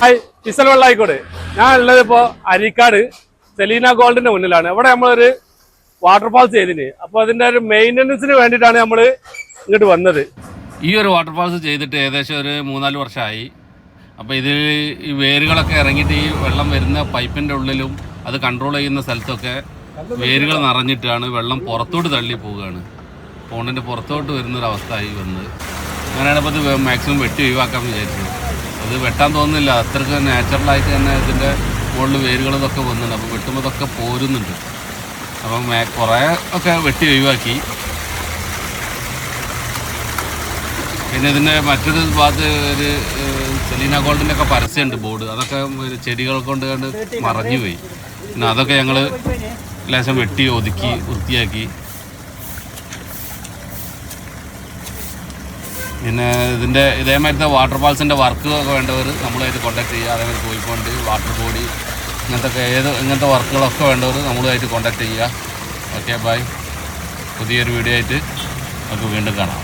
Hi, ഇസൽ Vellayikode. ഞാൻ ഉള്ളത് ഇപ്പോൾ അരീക്കാട് സെലീന ഗോൾഡിന്റെ മുന്നിലാണ്. ഇവിടെ നമ്മളൊരു വാട്ടർഫാൾസ് ചെയ്തിന്. അപ്പോൾ അതിന്റെ ഒരു മെയിൻ്റനൻസിന് വേണ്ടിയിട്ടാണ് നമ്മൾ ഇങ്ങോട്ട് വന്നത്. ഈ ഒരു വാട്ടർഫാൾസ് ചെയ്തിട്ട് ഏകദേശം ഒരു 3-4 വർഷമായി. അപ്പോൾ ഇതിൽ ഈ വേരുകളൊക്കെ ഇറങ്ങിയിട്ട് ഈ വെള്ളം വരുന്ന പൈപ്പിൻ്റെ ഉള്ളിലും അത് കൺട്രോൾ ചെയ്യുന്ന സ്ഥലത്തൊക്കെ വേരുകൾ നിറഞ്ഞിട്ടാണ് വെള്ളം പുറത്തോട്ട് തള്ളി പോവുകയാണ്. പോണ്ടിൻ്റെ പുറത്തോട്ട് വരുന്നൊരവസ്ഥയായി വന്നത്. അങ്ങനെയാണ് ഇപ്പോൾ ഇത് മാക്സിമം വെട്ടി ഒഴിവാക്കാൻ വിചാരിച്ചത്. അത് വെട്ടാൻ തോന്നുന്നില്ല, അത്രയ്ക്ക് നാച്ചുറലായിട്ട് തന്നെ ഇതിൻ്റെ മുകളിൽ വേരുകൾ ഇതൊക്കെ വന്നിട്ടുണ്ട്. അപ്പോൾ വെട്ടുമ്പോൾ ഇതൊക്കെ പോരുന്നുണ്ട്. അപ്പം കുറേ ഒക്കെ വെട്ടി ഒഴിവാക്കി. പിന്നെ ഇതിൻ്റെ മറ്റൊരു ഭാഗത്ത് ഒരു സെലീന ഗോൾഡിൻ്റെ ഒക്കെ പരസ്യമുണ്ട്, ബോർഡ്. അതൊക്കെ ചെടികൾ കൊണ്ട് കണ്ട് മറഞ്ഞു പോയി. പിന്നെ അതൊക്കെ ഞങ്ങൾ ലേശം വെട്ടി ഒതുക്കി വൃത്തിയാക്കി. പിന്നെ ഇതിൻ്റെ ഇതേമാതിരത്തെ വാട്ടർഫാൾസിൻ്റെ വർക്ക് ഒക്കെ വേണ്ടവർ നമ്മളുമായിട്ട് കോൺടാക്ട് ചെയ്യുക. അതേമാതിരി കോഴിക്കോട് വാട്ടർ ബോഡി ഇങ്ങനത്തെ വർക്കുകളൊക്കെ വേണ്ടവർ നമ്മളുമായിട്ട് കോൺടാക്ട് ചെയ്യുക. Okay, by. പുതിയൊരു വീഡിയോ ആയിട്ട് നമുക്ക് വീണ്ടും കാണാം.